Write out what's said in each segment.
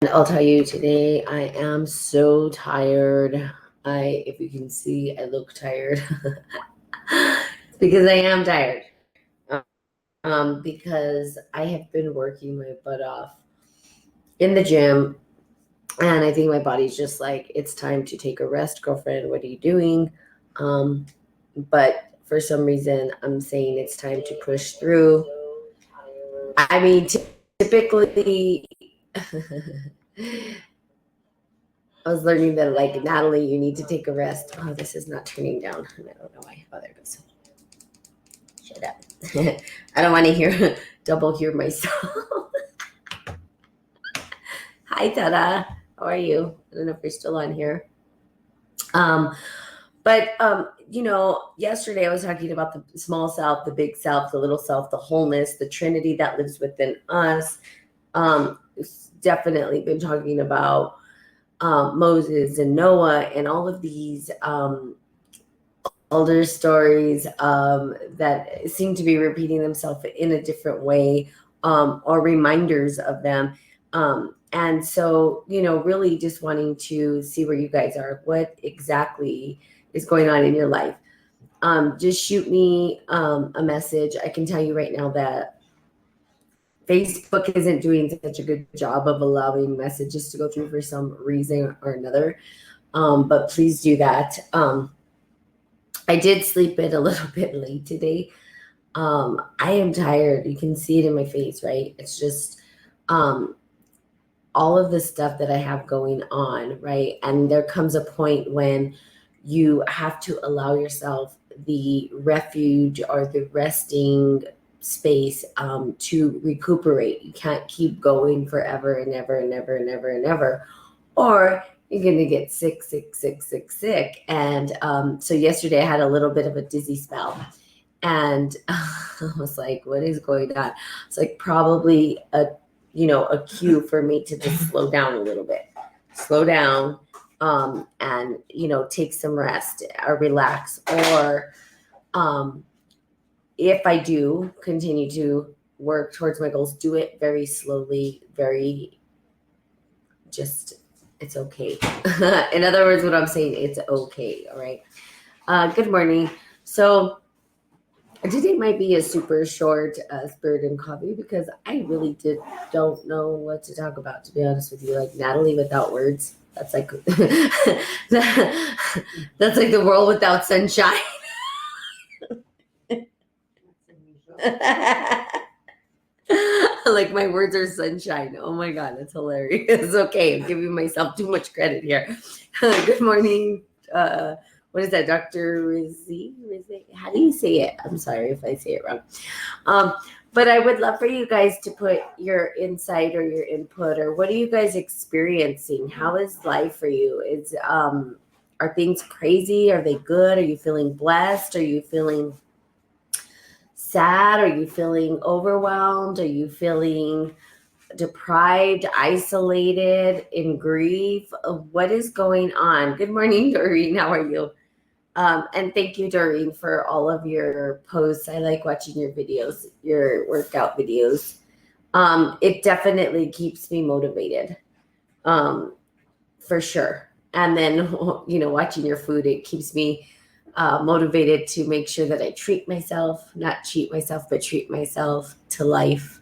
I'll tell you today, I am so tired. If you can see, I look tired. It's because I am tired. Because I have been working my butt off in the gym, and I think my body's just like, it's time to take a rest, girlfriend. What are you doing? Um, but for some reason, I'm saying it's time to push through. I mean, typically, I was learning that, like, Natalie, you need to take a rest. Oh, this is not turning down. I don't know why. Oh, there it goes. Shut up. I don't want to hear myself. Hi, Tada. How are you? I don't know if you're still on here. Um, but yesterday I was talking about the small self, the big self, the little self, the wholeness, the Trinity that lives within us. Definitely been talking about Moses and Noah and all of these older stories that seem to be repeating themselves in a different way, or reminders of them. And so, really just wanting to see where you guys are. What exactly is going on in your life? Just shoot me a message. I can tell you right now that Facebook isn't doing such a good job of allowing messages to go through for some reason or another. But please do that. I did sleep in a little bit late today. I am tired. You can see it in my face, right? It's just um, all of the stuff that I have going on, right? And there comes a point when you have to allow yourself the refuge or the resting space to recuperate. You can't keep going forever and ever and ever and ever and ever, or you're going to get sick, sick, sick, sick, sick. And so yesterday I had a little bit of a dizzy spell. And I was like, what is going on? It's like probably a cue for me to just slow down a little bit, slow down, and take some rest or relax. Or if I do continue to work towards my goals, do it very slowly, very just, it's okay. In other words, what I'm saying, it's okay. All right. Good morning. So today might be a super short Spirit and Coffee because I really don't know what to talk about, to be honest with you. Like Natalie without words. That's like that's like the world without sunshine. Like my words are sunshine. Oh my god, that's hilarious. Okay, I'm giving myself too much credit here. Good morning. What is that, Dr. Rizzi? How do you say it? I'm sorry if I say it wrong. But I would love for you guys to put your insight or your input, or what are you guys experiencing? How is life for you? Are things crazy? Are they good? Are you feeling blessed? Are you feeling sad? Are you feeling overwhelmed? Are you feeling deprived, isolated, in grief? What is going on? Good morning, Doreen. How are you? And thank you, Doreen, for all of your posts. I like watching your videos, your workout videos. It definitely keeps me motivated, for sure. And then, watching your food, it keeps me motivated to make sure that I treat myself, not cheat myself, but treat myself to life.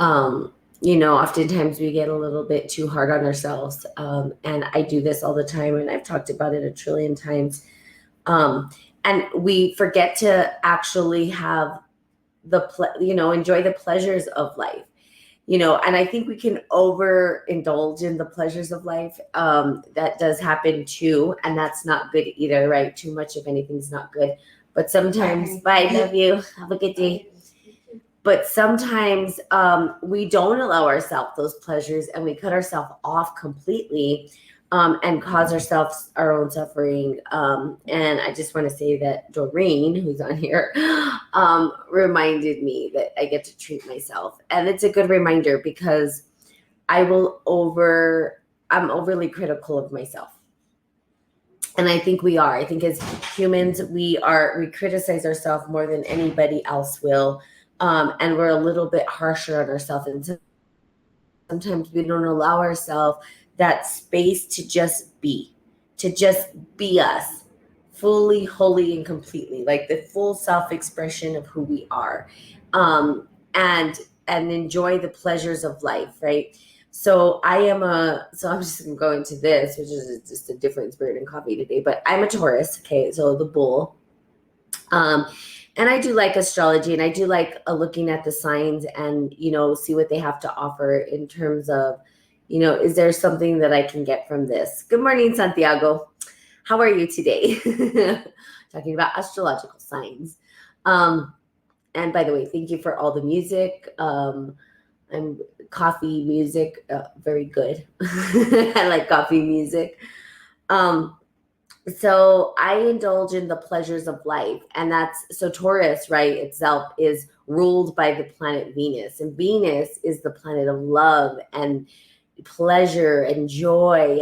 Oftentimes we get a little bit too hard on ourselves. And I do this all the time, and I've talked about it a trillion times. And we forget to actually have enjoy the pleasures of life. And I think we can overindulge in the pleasures of life. That does happen too, and that's not good either, right? Too much of anything's not good. But sometimes, bye, love you. Have a good day. But sometimes we don't allow ourselves those pleasures, and we cut ourselves off completely, and cause ourselves our own suffering. And I just want to say that Doreen, who's on here, reminded me that I get to treat myself. And it's a good reminder because I'm overly critical of myself. And I think we are. I think as humans, we criticize ourselves more than anybody else will. And we're a little bit harsher on ourselves. And sometimes we don't allow ourselves that space to just be us fully, wholly, and completely, like the full self-expression of who we are. um, and and enjoy the pleasures of life, right? So I'm just gonna go into this, which is just a different spirit in coffee today, but I'm a Taurus, okay, so the bull. um, and I do like astrology, and I do like looking at the signs and see what they have to offer in terms of, is there something that I can get from this? Good morning, Santiago. How are you today? Talking about astrological signs. Um, and by the way, thank you for all the music. And coffee music, very good. I like coffee music. Um, so I indulge in the pleasures of life, and that's so Taurus, right, itself is ruled by the planet Venus, and Venus is the planet of love and pleasure and joy,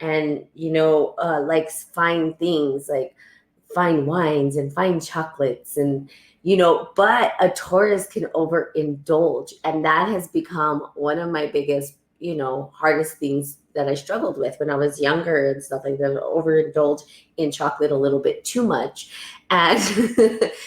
and likes fine things like fine wines and fine chocolates, and but a Taurus can overindulge, and that has become one of my biggest, hardest things that I struggled with when I was younger and stuff like that. Overindulge in chocolate a little bit too much, and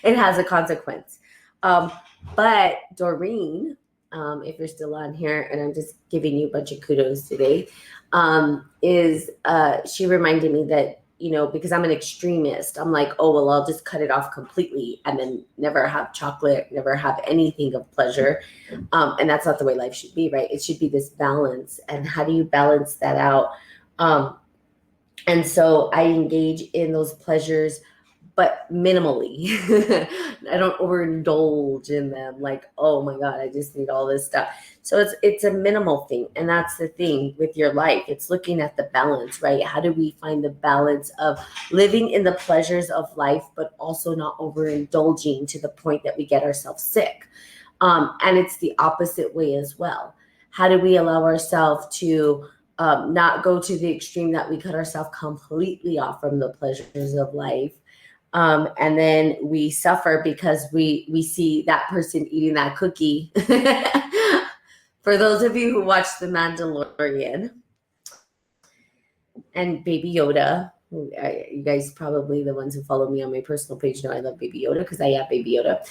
it has a consequence. Um, but Doreen, if you're still on here, and I'm just giving you a bunch of kudos today, is she reminded me that, because I'm an extremist, I'm like, oh, well, I'll just cut it off completely and then never have chocolate, never have anything of pleasure. And that's not the way life should be, right? It should be this balance. And how do you balance that out? And so I engage in those pleasures, but minimally. I don't overindulge in them like, oh my God, I just need all this stuff. So it's a minimal thing. And that's the thing with your life. It's looking at the balance, right? How do we find the balance of living in the pleasures of life, but also not overindulging to the point that we get ourselves sick? And it's the opposite way as well. How do we allow ourselves to not go to the extreme that we cut ourselves completely off from the pleasures of life? And then we suffer because we see that person eating that cookie. For those of you who watch The Mandalorian and Baby Yoda, you guys probably, the ones who follow me on my personal page, know I love Baby Yoda because I have Baby Yoda.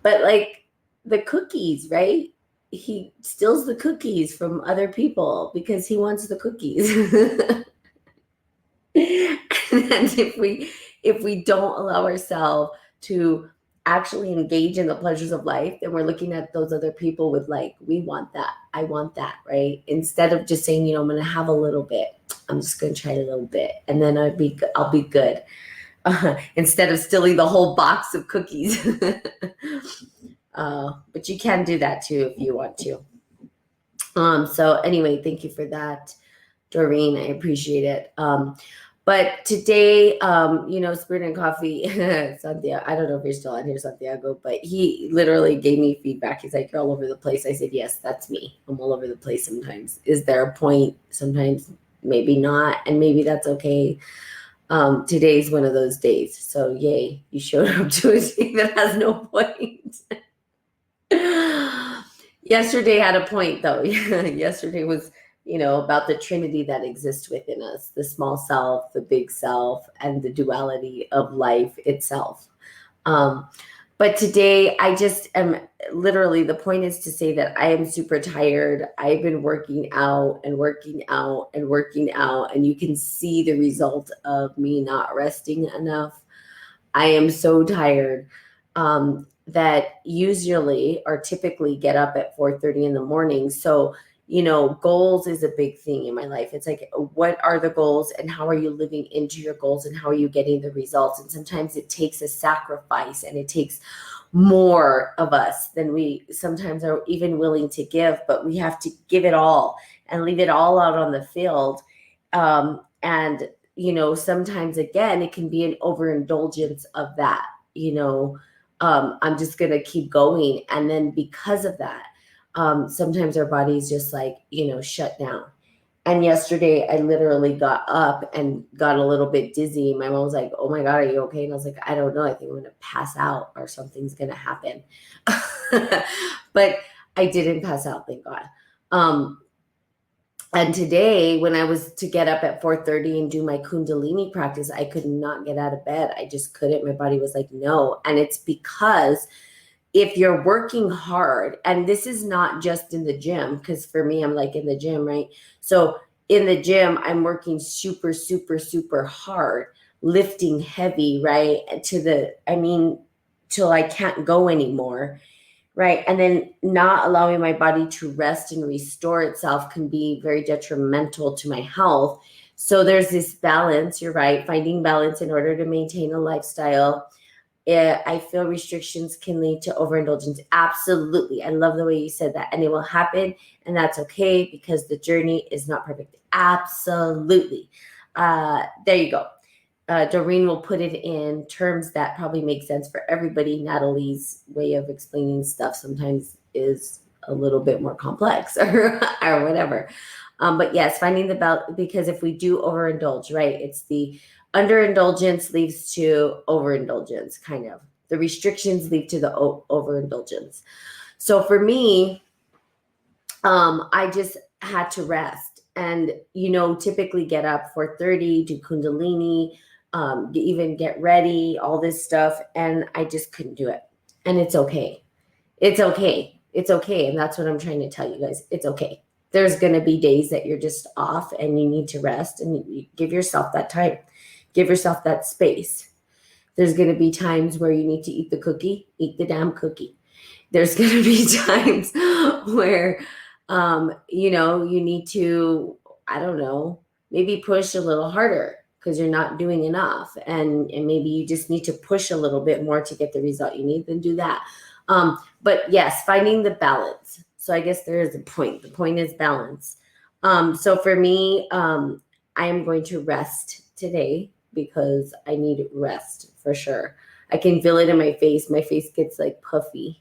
But like the cookies, right? He steals the cookies from other people because he wants the cookies. And if we don't allow ourselves to actually engage in the pleasures of life, then we're looking at those other people with like, we want that, I want that, right? Instead of just saying, I'm going to have a little bit, I'm just going to try a little bit, and then I'll be good. Instead of stealing the whole box of cookies. But you can do that too if you want to. So anyway, thank you for that, Doreen. I appreciate it. But today, Spirit and Coffee, Santiago, I don't know if you're still on here, Santiago, but he literally gave me feedback. He's like, you're all over the place. I said, yes, that's me. I'm all over the place sometimes. Is there a point? Sometimes, maybe not. And maybe that's okay. Today's one of those days. So yay, you showed up to a day that has no point. Yesterday had a point though. Yesterday was, about the Trinity that exists within us, the small self, the big self, and the duality of life itself. But today I just am literally, the point is to say that I am super tired. I've been working out and working out and working out, and you can see the result of me not resting enough. I am so tired. That usually or typically get up at 4:30 in the morning. So, goals is a big thing in my life. It's like, what are the goals and how are you living into your goals and how are you getting the results? And sometimes it takes a sacrifice and it takes more of us than we sometimes are even willing to give, but we have to give it all and leave it all out on the field. And, sometimes again, it can be an overindulgence of that, I'm just going to keep going. And then because of that, sometimes our body's just like, shut down. And yesterday I literally got up and got a little bit dizzy. My mom was like, oh my God, are you okay? And I was like, I don't know. I think I'm going to pass out or something's going to happen. But I didn't pass out, thank God. And today, when I was to get up at 4:30 and do my Kundalini practice, I could not get out of bed. I just couldn't. My body was like, no. And it's because if you're working hard, and this is not just in the gym, because for me, I'm like in the gym, right? So in the gym, I'm working super, super, super hard, lifting heavy, right? Till I can't go anymore. Right. And then not allowing my body to rest and restore itself can be very detrimental to my health. So there's this balance. You're right. Finding balance in order to maintain a lifestyle. I feel restrictions can lead to overindulgence. Absolutely. I love the way you said that. And it will happen. And that's okay because the journey is not perfect. Absolutely. There you go. Doreen will put it in terms that probably make sense for everybody. Natalie's way of explaining stuff sometimes is a little bit more complex or whatever. But yes, finding the balance, because if we do overindulge, right, it's the underindulgence leads to overindulgence, kind of. The restrictions lead to the overindulgence. So for me, I just had to rest and, typically get up 4:30, do Kundalini, even get ready, all this stuff. And I just couldn't do it. And it's okay. It's okay. It's okay. And that's what I'm trying to tell you guys. It's okay. There's going to be days that you're just off and you need to rest, and you give yourself that time. Give yourself that space. There's going to be times where you need to eat the cookie, eat the damn cookie. There's going to be times where, you need to, I don't know, maybe push a little harder because you're not doing enough. And maybe you just need to push a little bit more to get the result you need, then do that. But yes, finding the balance. So I guess there is a point. The point is balance. So for me, I am going to rest today because I need rest for sure. I can feel it in my face. My face gets like puffy.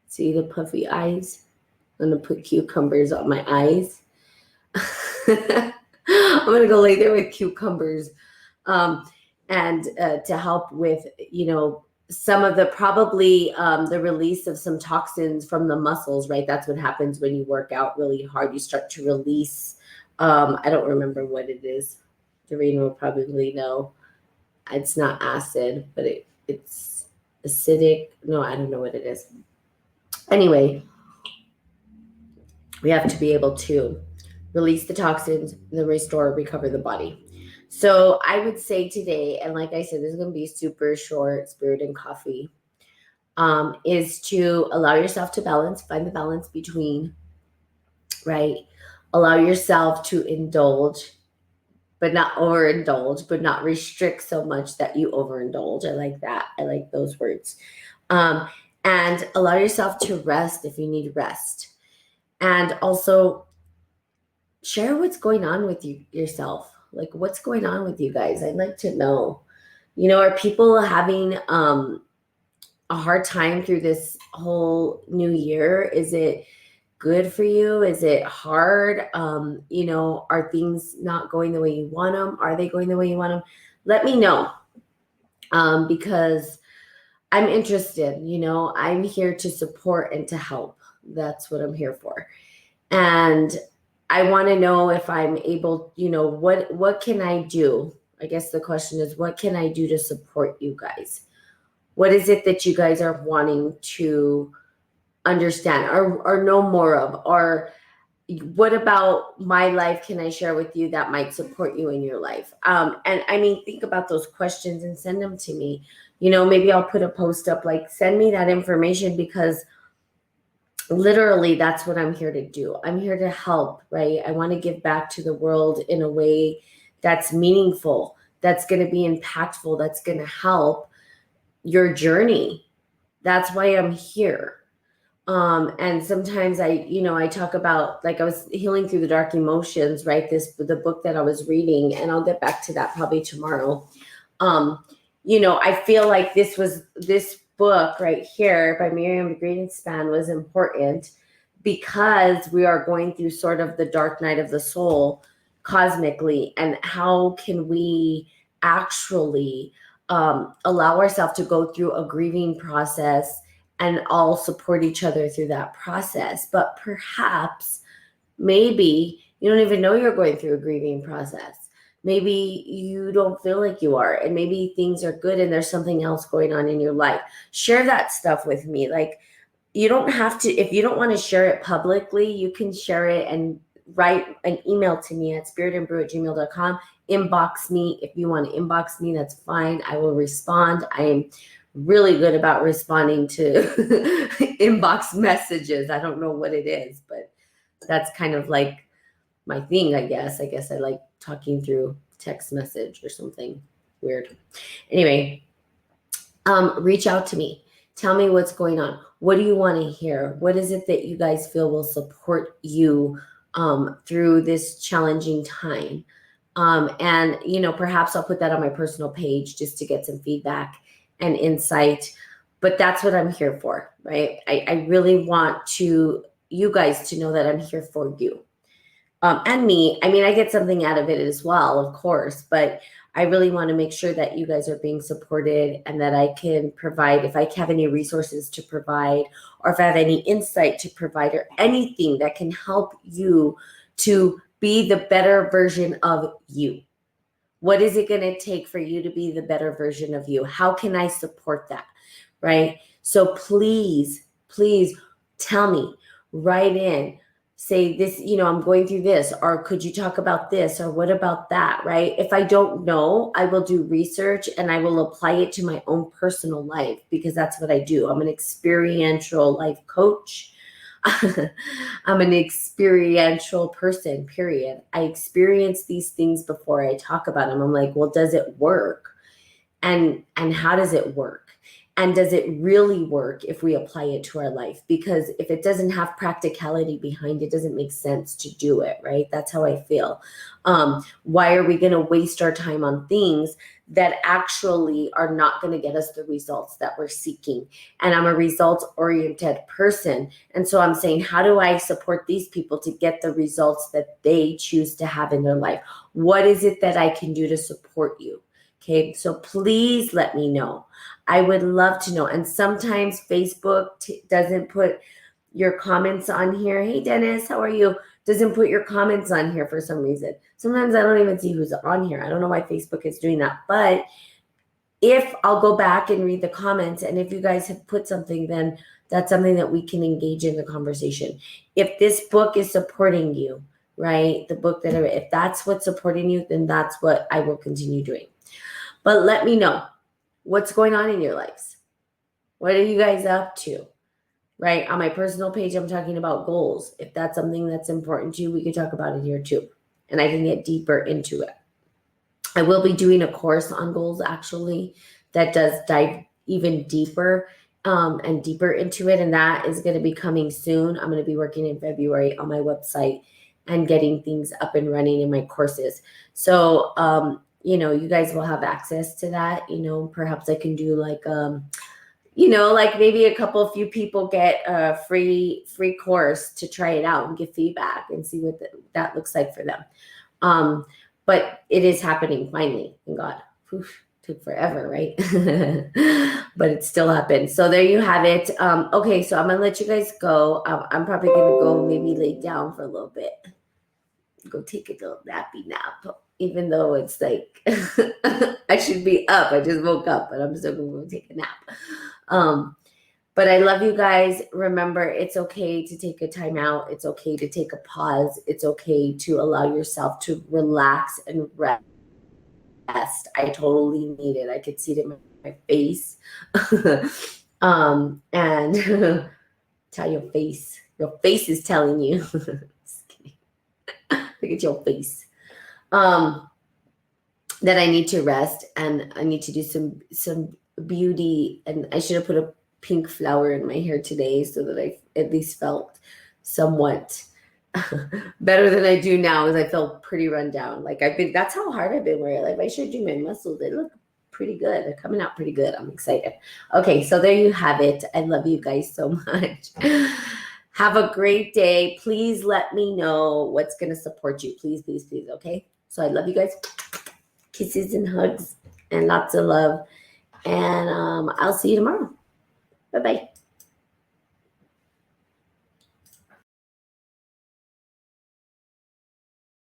See the puffy eyes? I'm going to put cucumbers on my eyes. I'm going to go lay there with cucumbers. And to help with, some of the probably the release of some toxins from the muscles, right? That's what happens when you work out really hard. You start to release, I don't remember what it is. Doreen will probably know. It's not acid, but it's acidic. No, I don't know what it is. Anyway, we have to be able to release the toxins, then restore, recover the body. So I would say today, and like I said, this is going to be super short, Spirit and Coffee, is to allow yourself to balance, find the balance between, right? Allow yourself to indulge, but not overindulge, but not restrict so much that you overindulge. I like that. I like those words. And allow yourself to rest if you need rest. And also share what's going on with yourself. Like, what's going on with you guys? I'd like to know. Are people having a hard time through this whole new year? Is it good for you? Is it hard? Are things not going the way you want them? Are they going the way you want them? Let me know. Because I'm interested, I'm here to support and to help. That's what I'm here for. And I want to know if I'm able, what can I do? I guess the question is, what can I do to support you guys? What is it that you guys are wanting to understand or know more of? Or what about my life can I share with you that might support you in your life? And I mean, think about those questions and send them to me. Maybe I'll put a post up, like, send me that information, because literally that's what I'm here to do. I'm here to help, right? I want to give back to the world in a way that's meaningful, that's going to be impactful, that's going to help your journey. That's why I'm here. And sometimes I talk about, like, I was healing through the dark emotions, right? The book that I was reading, and I'll get back to that probably tomorrow. I feel like this book right here by Miriam Greenspan was important because we are going through sort of the dark night of the soul cosmically, and how can we actually allow ourselves to go through a grieving process and all support each other through that process. But perhaps, maybe You don't even know you're going through a grieving process. Maybe you don't feel like you are, and maybe things are good and there's something else going on in your life. Share that stuff with me. Like, you don't have to, if you don't want to share it publicly, you can share it and write an email to me at spiritandbrew@gmail.com. Inbox me. If you want to inbox me, that's fine. I will respond. I am really good about responding to inbox messages. I don't know what it is, but that's kind of like my thing, I guess. I guess I like talking through text message or something weird. Anyway, reach out to me. Tell me what's going on. What do you want to hear? What is it that you guys feel will support you through this challenging time? And, perhaps I'll put that on my personal page just to get some feedback and insight. But that's what I'm here for, right? I really want you guys to know that I'm here for you. And me. I mean, I get something out of it as well, of course, but I really want to make sure that you guys are being supported and that I can provide, if I have any resources to provide, or if I have any insight to provide, or anything that can help you to be the better version of you. What is it going to take for you to be the better version of you? How can I support that? Right? So please tell me, write in, say this, I'm going through this, or could you talk about this, or what about that, right? If I don't know, I will do research and I will apply it to my own personal life, because that's what I do. I'm an experiential life coach. I'm an experiential person, period. I experience these things before I talk about them. I'm like, well, does it work? And how does it work? And does it really work if we apply it to our life? Because if it doesn't have practicality behind it, doesn't make sense to do it, right? That's how I feel. Why are we going to waste our time on things that actually are not going to get us the results that we're seeking? And I'm a results-oriented person. And so I'm saying, how do I support these people to get the results that they choose to have in their life? What is it that I can do to support you? Okay, so please let me know. I would love to know. And sometimes Facebook doesn't put your comments on here. Hey, Dennis, how are you? Doesn't put your comments on here for some reason. Sometimes I don't even see who's on here. I don't know why Facebook is doing that. But if I'll go back and read the comments, and if you guys have put something, then that's something that we can engage in the conversation. If this book is supporting you, right? The book that if that's what's supporting you, then that's what I will continue doing. But let me know what's going on in your lives. What are you guys up to? Right? On my personal page, I'm talking about goals. If that's something that's important to you, we could talk about it here too. And I can get deeper into it. I will be doing a course on goals, actually, that does dive even deeper and deeper into it. And that is going to be coming soon. I'm going to be working in February on my website and getting things up and running in my courses. So, you guys will have access to that. Perhaps I can do like, like maybe a few people get a free course to try it out and give feedback and see what that looks like for them. But it is happening finally. Thank God. Took forever, right? But it still happened. So there you have it. Okay, so I'm gonna let you guys go. I'm probably gonna go maybe lay down for a little bit. Go take a little nappy nap, even though it's like I should be up. I just woke up, but I'm still gonna go take a nap. But I love you guys. Remember, it's okay to take a time out. It's okay to take a pause. It's okay to allow yourself to relax and rest. I totally need it. I could see it in my face. And tell your face. Your face is telling you. Just kidding. Look at your face. That I need to rest and I need to do some beauty. And I should have put a pink flower in my hair today so that I at least felt somewhat better than I do now, as I felt pretty run down. Like that's how hard I've been wearing. Like I showed you my muscles. They look pretty good. They're coming out pretty good. I'm excited. Okay, so there you have it. I love you guys so much. Have a great day. Please let me know what's going to support you. Please, please, please. Okay. So I love you guys. Kisses and hugs and lots of love. And I'll see you tomorrow. Bye-bye.